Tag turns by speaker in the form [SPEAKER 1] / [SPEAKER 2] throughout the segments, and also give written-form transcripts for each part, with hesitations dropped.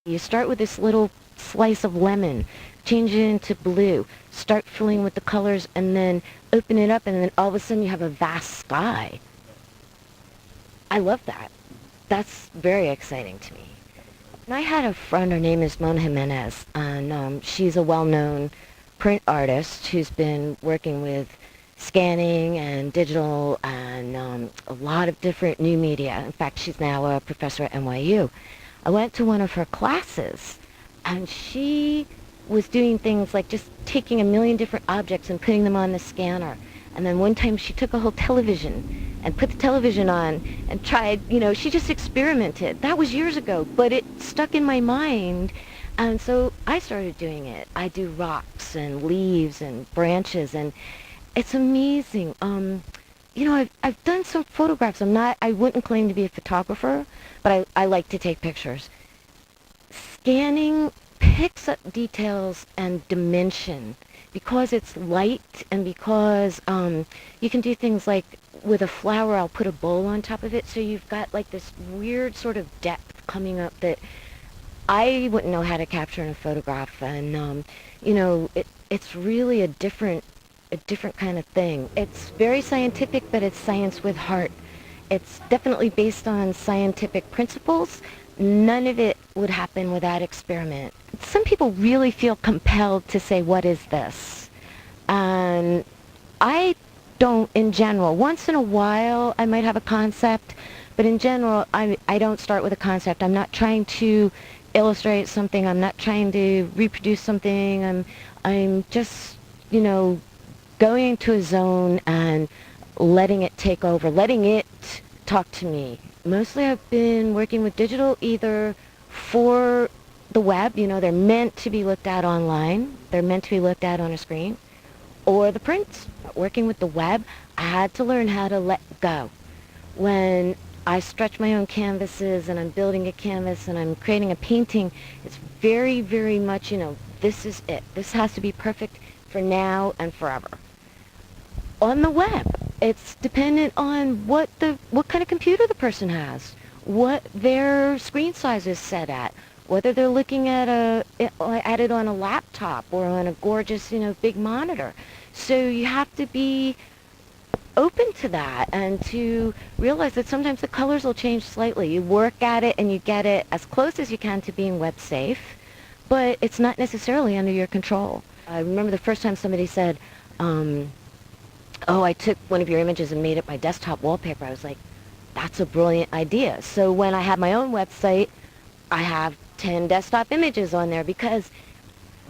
[SPEAKER 1] You start with this little slice of lemon, change it into blue, start filling with the colors, and then open it up, and then all of a sudden you have a vast sky. I love that. That's very exciting to me. And I had a friend, her name is Mona Jimenez, and she's a well-known print artist who's been working with scanning and digital and a lot of different new media. In fact, she's now a professor at NYU. I went to one of her classes, and she was doing things like just taking a million different objects and putting them on the scanner. And then one time she took a whole television and put the television on and tried, she just experimented. That was years ago, but it stuck in my mind. And so I started doing it. I do rocks and leaves and branches, and it's amazing. I've done some photographs. I wouldn't claim to be a photographer, but I like to take pictures. Scanning picks up details and dimension because it's light, and because you can do things like with a flower, I'll put a bowl on top of it, so you've got like this weird sort of depth coming up that I wouldn't know how to capture in a photograph. And it's really a different kind of thing. It's very scientific, but it's science with heart. It's definitely based on scientific principles. None of it would happen without experiment. Some people really feel compelled to say, what is this? And I don't, in general. Once in a while I might have a concept, but in general I don't start with a concept. I'm not trying to illustrate something. I'm not trying to reproduce something. I'm just, going into a zone and letting it take over, letting it talk to me. Mostly I've been working with digital, either for the web, they're meant to be looked at online, they're meant to be looked at on a screen, or the prints. Working with the web, I had to learn how to let go. When I stretch my own canvases and I'm building a canvas and I'm creating a painting, it's very, very much, this is it. This has to be perfect for now and forever. On the web, it's dependent on what kind of computer the person has, what their screen size is set at, whether they're looking at it on a laptop or on a gorgeous, big monitor. So you have to be open to that and to realize that sometimes the colors will change slightly. You work at it and you get it as close as you can to being web safe, but it's not necessarily under your control. I remember the first time somebody said, I took one of your images and made it my desktop wallpaper. I was like, that's a brilliant idea. So when I have my own website, I have 10 desktop images on there because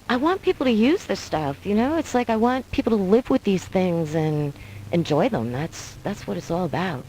[SPEAKER 1] I want people to use this stuff, It's like I want people to live with these things and enjoy them. That's what it's all about.